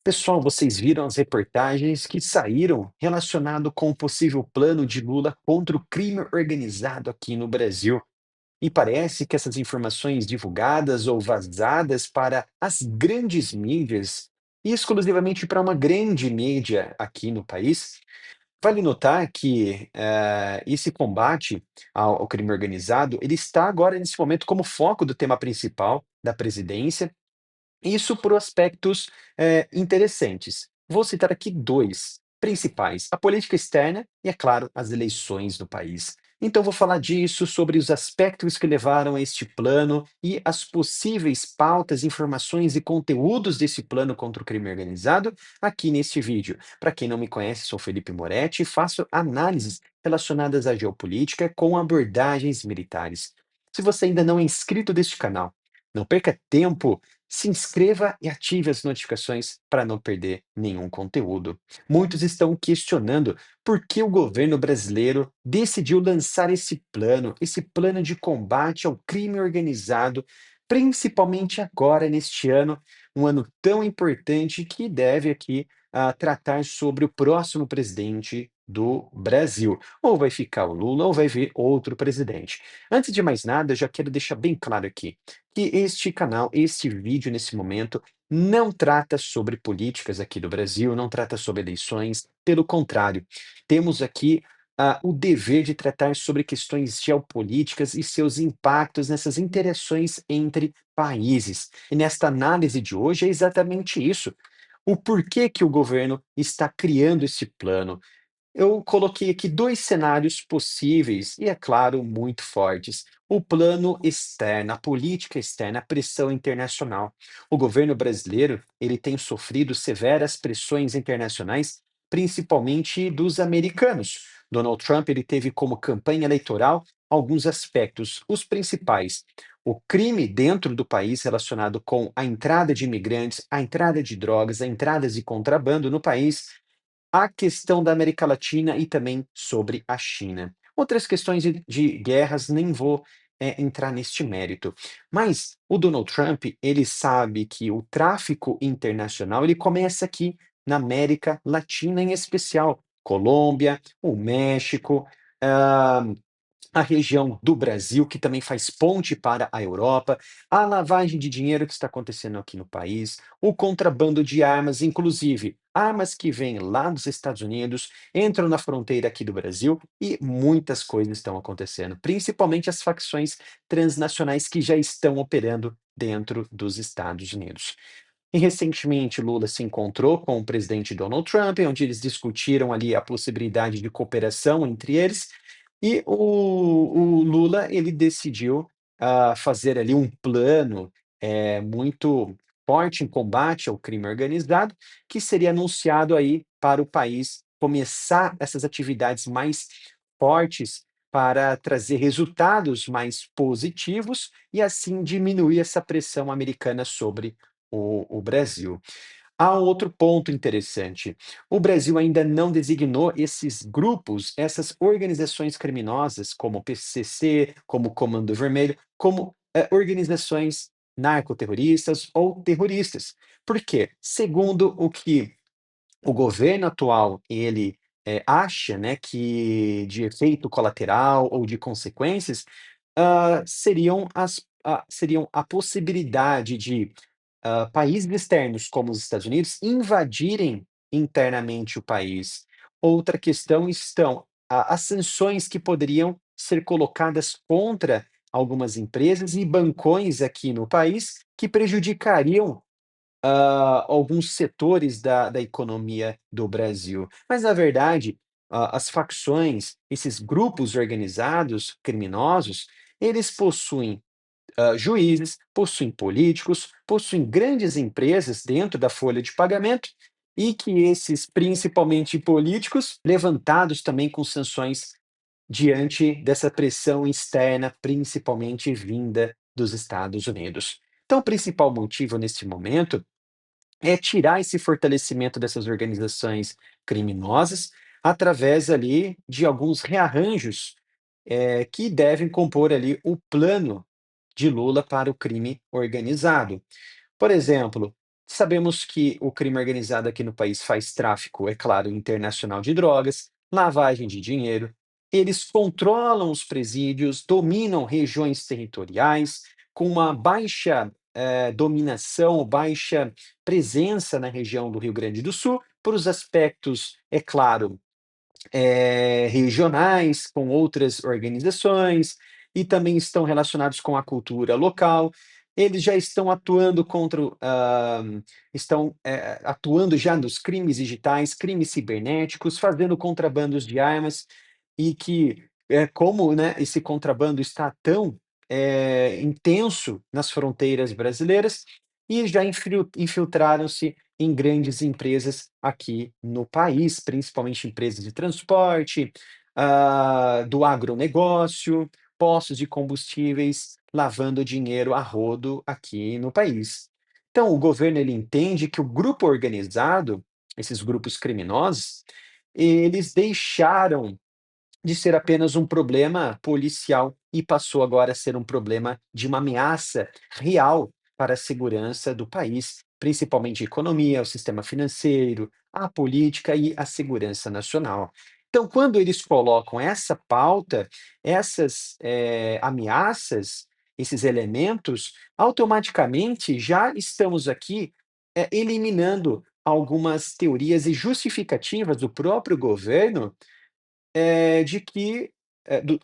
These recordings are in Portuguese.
Pessoal, vocês viram as reportagens que saíram relacionado com o possível plano de Lula contra o crime organizado aqui no Brasil. E parece que essas informações divulgadas ou vazadas para as grandes mídias, e exclusivamente para uma grande mídia aqui no país, vale notar que esse combate ao crime organizado, ele está agora nesse momento como foco do tema principal da presidência isso por aspectos, interessantes. Vou citar aqui 2 principais: a política externa e, é claro, as eleições do país. Então vou falar disso, sobre os aspectos que levaram a este plano e as possíveis pautas, informações e conteúdos desse plano contra o crime organizado, aqui neste vídeo. Para quem não me conhece, sou Felipe Moretti e faço análises relacionadas à geopolítica com abordagens militares. Se você ainda não é inscrito deste canal, não perca tempo, se inscreva e ative as notificações para não perder nenhum conteúdo. Muitos estão questionando por que o governo brasileiro decidiu lançar esse plano de combate ao crime organizado, principalmente agora, neste ano, um ano tão importante que deve aqui tratar sobre o próximo presidente do Brasil. Ou vai ficar o Lula ou vai vir outro presidente. Antes de mais nada, eu já quero deixar bem claro aqui que este canal, este vídeo nesse momento, não trata sobre políticas aqui do Brasil, não trata sobre eleições, pelo contrário, temos aqui o dever de tratar sobre questões geopolíticas e seus impactos nessas interações entre países. E nesta análise de hoje é exatamente isso. O porquê que o governo está criando esse plano, eu coloquei aqui 2 cenários possíveis e, é claro, muito fortes. O plano externo, a política externa, a pressão internacional. O governo brasileiro, ele tem sofrido severas pressões internacionais, principalmente dos americanos. Donald Trump, ele teve como campanha eleitoral alguns aspectos, os principais: o crime dentro do país relacionado com a entrada de imigrantes, a entrada de drogas, a entrada de contrabando no país, a questão da América Latina e também sobre a China. Outras questões de guerras nem vou, entrar neste mérito, mas o Donald Trump, ele sabe que o tráfico internacional, ele começa aqui na América Latina, em especial, Colômbia, o México, hã, a região do Brasil, que também faz ponte para a Europa, a lavagem de dinheiro que está acontecendo aqui no país, o contrabando de armas, inclusive armas que vêm lá dos Estados Unidos, entram na fronteira aqui do Brasil e muitas coisas estão acontecendo, principalmente as facções transnacionais que já estão operando dentro dos Estados Unidos. E recentemente Lula se encontrou com o presidente Donald Trump, onde eles discutiram ali a possibilidade de cooperação entre eles, e o Lula, ele decidiu, fazer ali um plano, muito forte em combate ao crime organizado, que seria anunciado aí para o país começar essas atividades mais fortes para trazer resultados mais positivos e assim diminuir essa pressão americana sobre o Brasil. Há um outro ponto interessante. O Brasil ainda não designou esses grupos, essas organizações criminosas, como o PCC, como o Comando Vermelho, como organizações narcoterroristas ou terroristas. Por quê? Segundo o que o governo atual ele acha, né, que de efeito colateral ou de consequências, seriam a possibilidade de países externos, como os Estados Unidos, invadirem internamente o país. Outra questão estão as sanções que poderiam ser colocadas contra algumas empresas e bancões aqui no país, que prejudicariam alguns setores da economia do Brasil. Mas, na verdade, as facções, esses grupos organizados criminosos, eles possuem juízes, possuem políticos, possuem grandes empresas dentro da folha de pagamento e que esses, principalmente políticos, levantados também com sanções diante dessa pressão externa, principalmente vinda dos Estados Unidos. Então, o principal motivo neste momento é tirar esse fortalecimento dessas organizações criminosas através ali de alguns rearranjos que devem compor ali o plano de Lula para o crime organizado. Por exemplo, Sabemos que o crime organizado aqui no país faz tráfico, é claro, internacional de drogas, lavagem de dinheiro. Eles controlam os presídios, dominam regiões territoriais, com uma baixa dominação, baixa presença na região do Rio Grande do Sul, por os aspectos, é claro, regionais, com outras organizações, e também estão relacionados com a cultura local. Eles já estão atuando contra estão, atuando já nos crimes digitais, crimes cibernéticos, fazendo contrabandos de armas, e que, como, né, esse contrabando está tão, intenso nas fronteiras brasileiras, e já infiltraram-se em grandes empresas aqui no país, principalmente empresas de transporte, do agronegócio, postos de combustíveis, lavando dinheiro a rodo aqui no país. Então, o governo ele entende que o grupo organizado, esses grupos criminosos, eles deixaram de ser apenas um problema policial e passou agora a ser um problema de uma ameaça real para a segurança do país, principalmente a economia, o sistema financeiro, a política e a segurança nacional. Então, quando eles colocam essa pauta, essas ameaças, esses elementos, automaticamente já estamos aqui eliminando algumas teorias e justificativas do próprio governo de que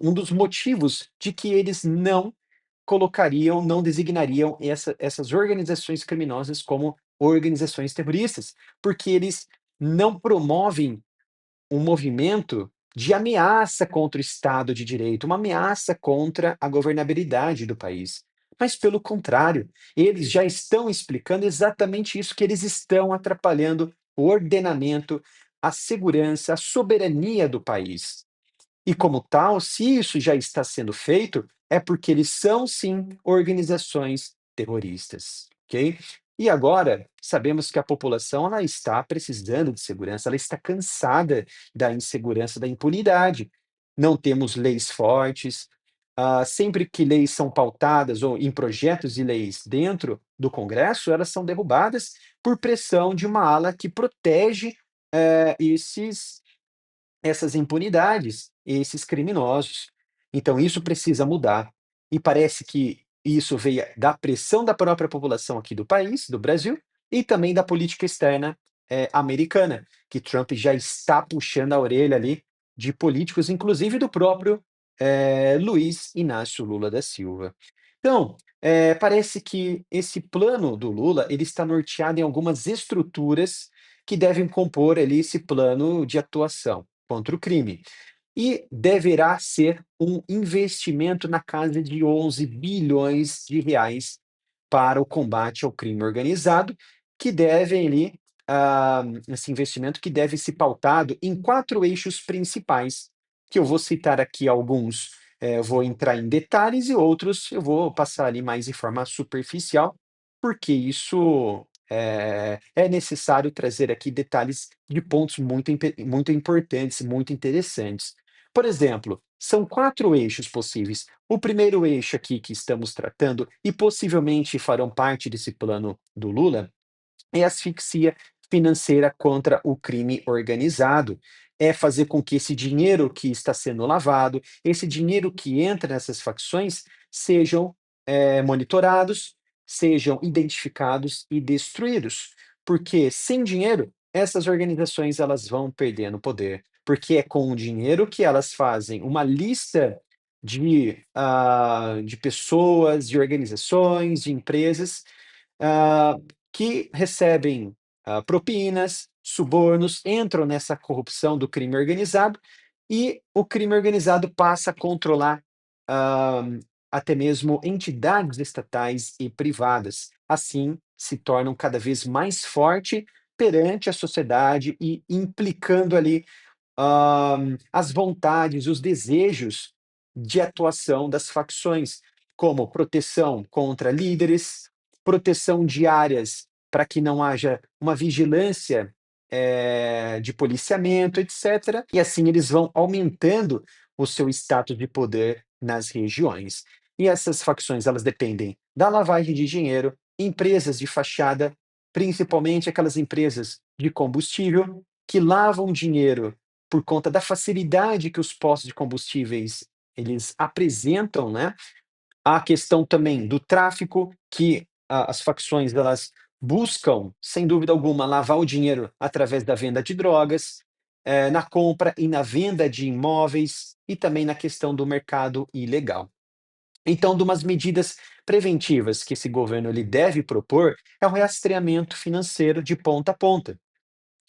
um dos motivos de que eles não colocariam, não designariam essas organizações criminosas como organizações terroristas, porque eles não promovem um movimento de ameaça contra o Estado de Direito, uma ameaça contra a governabilidade do país. Mas, pelo contrário, eles já estão explicando exatamente isso, que eles estão atrapalhando o ordenamento, a segurança, a soberania do país. E como tal, se isso já está sendo feito, é porque eles são sim organizações terroristas, ok? E agora, sabemos que a população ela está precisando de segurança, ela está cansada da insegurança, da impunidade. Não temos leis fortes, sempre que leis são pautadas ou em projetos de leis dentro do Congresso, elas são derrubadas por pressão de uma ala que protege essas impunidades, esses criminosos. Então isso precisa mudar. E parece que isso veio da pressão da própria população aqui do país, do Brasil, e também da política externa, americana, que Trump já está puxando a orelha ali de políticos, inclusive do próprio, Luiz Inácio Lula da Silva. Então, parece que esse plano do Lula, ele está norteado em algumas estruturas que devem compor ali esse plano de atuação contra o crime. E deverá ser um investimento na casa de 11 bilhões de reais para o combate ao crime organizado, que devem ali, esse investimento que deve ser pautado em 4 eixos principais, que eu vou citar aqui alguns, vou entrar em detalhes e outros eu vou passar ali mais de forma superficial, porque isso, é necessário trazer aqui detalhes de pontos muito importantes, muito interessantes. Por exemplo, são 4 eixos possíveis. O primeiro eixo aqui que estamos tratando, e possivelmente farão parte desse plano do Lula, é asfixia financeira contra o crime organizado. É fazer com que esse dinheiro que está sendo lavado, esse dinheiro que entra nessas facções, sejam monitorados, sejam identificados e destruídos. Porque sem dinheiro, essas organizações elas vão perdendo poder. Porque é com o dinheiro que elas fazem uma lista de pessoas, de organizações, de empresas, ah, que recebem, propinas, subornos, entram nessa corrupção do crime organizado, e o crime organizado passa a controlar, hã, até mesmo entidades estatais e privadas. Assim, se tornam cada vez mais forte perante a sociedade e implicando ali as vontades, os desejos de atuação das facções, como proteção contra líderes, proteção de áreas para que não haja uma vigilância, de policiamento, etc. E assim eles vão aumentando o seu status de poder nas regiões. E essas facções, elas dependem da lavagem de dinheiro, empresas de fachada, principalmente aquelas empresas de combustível que lavam dinheiro por conta da facilidade que os postos de combustíveis eles apresentam, né? A questão também do tráfico, que as facções elas buscam, sem dúvida alguma, lavar o dinheiro através da venda de drogas, na compra e na venda de imóveis e também na questão do mercado ilegal. Então, de umas medidas preventivas que esse governo ele deve propor é o rastreamento financeiro de ponta a ponta.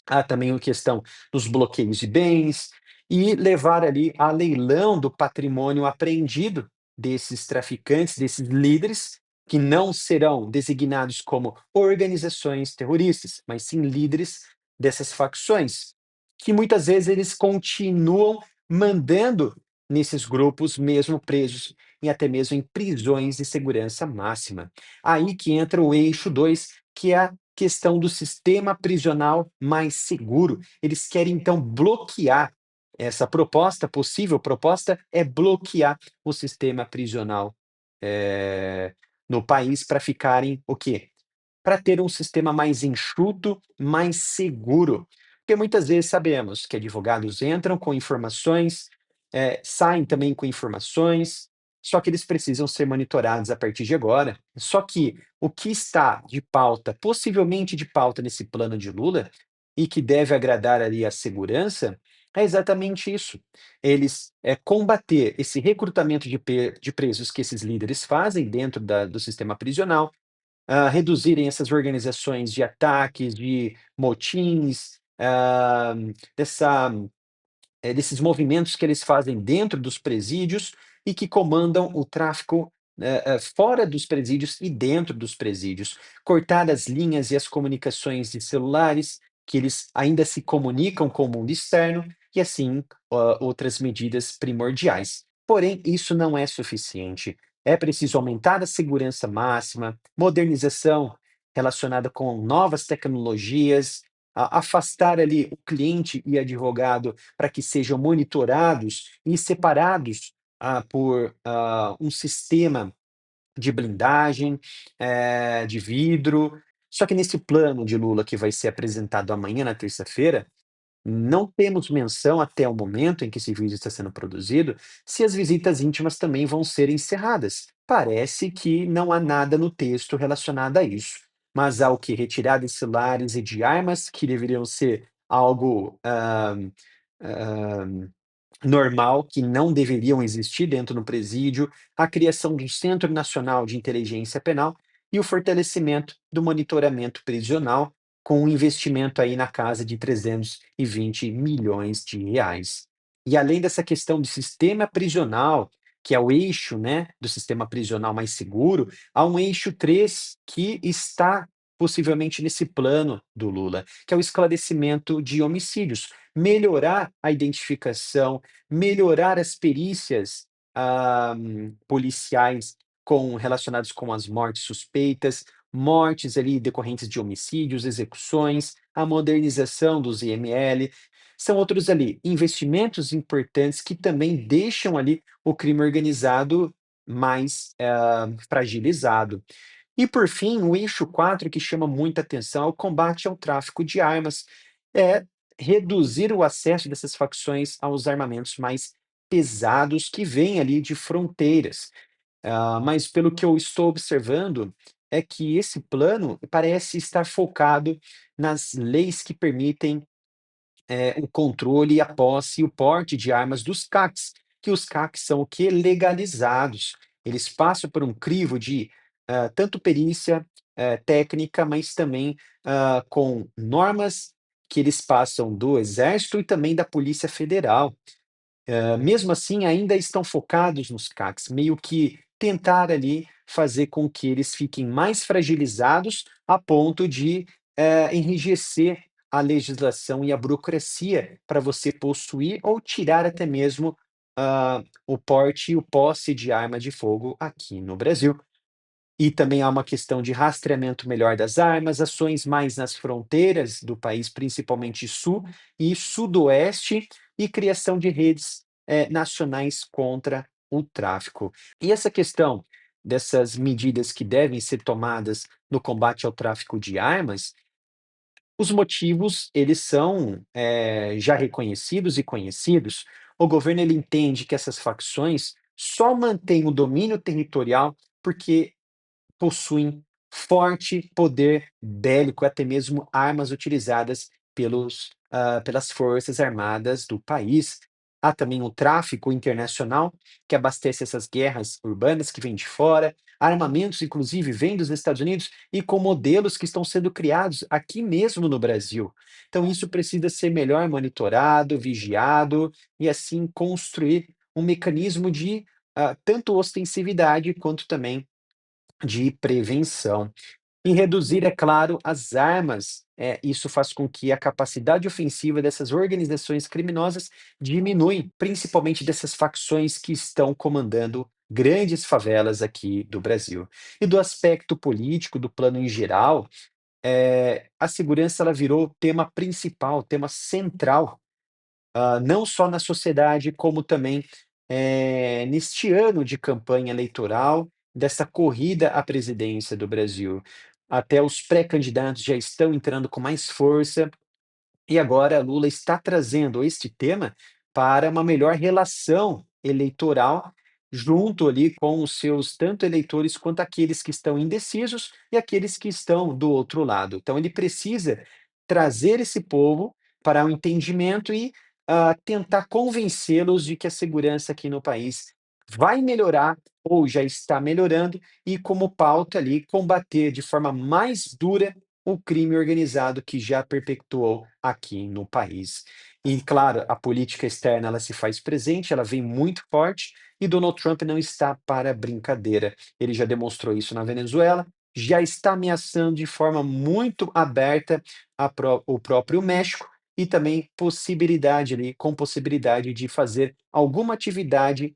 Há também a questão dos bloqueios de bens e levar ali a leilão do patrimônio apreendido desses traficantes, desses líderes, que não serão designados como organizações terroristas, mas sim líderes dessas facções, que muitas vezes eles continuam mandando nesses grupos, mesmo presos e até mesmo em prisões de segurança máxima. Aí que entra o eixo 2, que é a questão do sistema prisional mais seguro. Eles querem então bloquear essa proposta, possível proposta é bloquear o sistema prisional no país para ficarem o quê? Para ter um sistema mais enxuto, mais seguro. Porque muitas vezes sabemos que advogados entram com informações, saem também com informações, só que eles precisam ser monitorados a partir de agora. Só que o que está de pauta, possivelmente de pauta nesse plano de Lula, e que deve agradar ali a segurança, é exatamente isso. Eles combater esse recrutamento de presos que esses líderes fazem dentro do sistema prisional, reduzirem essas organizações de ataques, de motins, dessa desses movimentos que eles fazem dentro dos presídios e que comandam o tráfico, fora dos presídios e dentro dos presídios. Cortar as linhas e as comunicações de celulares, que eles ainda se comunicam com o mundo externo, e assim, outras medidas primordiais. Porém, isso não é suficiente. É preciso aumentar a segurança máxima, modernização relacionada com novas tecnologias, afastar ali o cliente e advogado para que sejam monitorados e separados, por, um sistema de blindagem, de vidro. Só que nesse plano de Lula que vai ser apresentado amanhã, na terça-feira, não temos menção, até o momento em que esse vídeo está sendo produzido, se as visitas íntimas também vão ser encerradas. Parece que não há nada no texto relacionado a isso. Mas há o que? Retirada de celulares e de armas, que deveriam ser algo hã, normal, que não deveriam existir dentro do presídio, a criação de um Centro Nacional de Inteligência Penal e o fortalecimento do monitoramento prisional, com um investimento aí na casa de 320 milhões de reais. E além dessa questão do sistema prisional, que é o eixo, né, do sistema prisional mais seguro, há um eixo 3 que está possivelmente nesse plano do Lula, que é o esclarecimento de homicídios, melhorar a identificação, melhorar as perícias, policiais relacionadas com as mortes suspeitas, mortes ali decorrentes de homicídios, execuções, a modernização dos IML, são outros ali investimentos importantes que também deixam ali o crime organizado mais, fragilizado. E por fim, o eixo 4 que chama muita atenção é o combate ao tráfico de armas, é reduzir o acesso dessas facções aos armamentos mais pesados que vêm ali de fronteiras. Mas pelo que eu estou observando, é que esse plano parece estar focado nas leis que permitem o controle e a posse e o porte de armas dos CACs, que os CACs são o quê? Legalizados. Eles passam por um crivo de, tanto perícia, técnica, mas também, com normas que eles passam do Exército e também da Polícia Federal. Mesmo assim, ainda estão focados nos CACs, meio que tentar ali fazer com que eles fiquem mais fragilizados a ponto de, enrijecer a legislação e a burocracia para você possuir ou tirar até mesmo, o porte e o posse de arma de fogo aqui no Brasil. E também há uma questão de rastreamento melhor das armas, ações mais nas fronteiras do país, principalmente sul e sudoeste, e criação de redes, nacionais contra o tráfico. E essa questão dessas medidas que devem ser tomadas no combate ao tráfico de armas, os motivos, eles são, já reconhecidos e conhecidos. O governo ele entende que essas facções só mantêm o domínio territorial porque possuem forte poder bélico, até mesmo armas utilizadas pelas forças armadas do país. Há também o tráfico internacional, que abastece essas guerras urbanas que vêm de fora, armamentos, inclusive, vêm dos Estados Unidos e com modelos que estão sendo criados aqui mesmo no Brasil. Então, isso precisa ser melhor monitorado, vigiado e, assim, construir um mecanismo de tanto ostensividade quanto também de prevenção. E reduzir, é claro, as armas, isso faz com que a capacidade ofensiva dessas organizações criminosas diminui, principalmente dessas facções que estão comandando grandes favelas aqui do Brasil. E do aspecto político, do plano em geral, a segurança ela virou tema principal, tema central não só na sociedade, como também, neste ano de campanha eleitoral, dessa corrida à presidência do Brasil. Até os pré-candidatos já estão entrando com mais força, e agora Lula está trazendo este tema para uma melhor relação eleitoral, junto ali com os seus tanto eleitores quanto aqueles que estão indecisos e aqueles que estão do outro lado. Então ele precisa trazer esse povo para um entendimento e, tentar convencê-los de que a segurança aqui no país vai melhorar ou já está melhorando e como pauta ali combater de forma mais dura o crime organizado que já perpetuou aqui no país. E claro, a política externa ela se faz presente, ela vem muito forte e Donald Trump não está para brincadeira. Ele já demonstrou isso na Venezuela, já está ameaçando de forma muito aberta o próprio México e também possibilidade ali, com possibilidade de fazer alguma atividade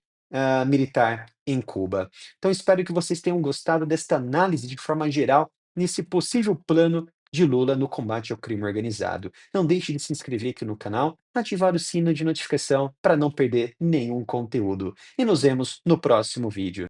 militar em Cuba. Então espero que vocês tenham gostado desta análise de forma geral nesse possível plano de Lula no combate ao crime organizado. Não deixe de se inscrever aqui no canal, ativar o sino de notificação para não perder nenhum conteúdo. E nos vemos no próximo vídeo.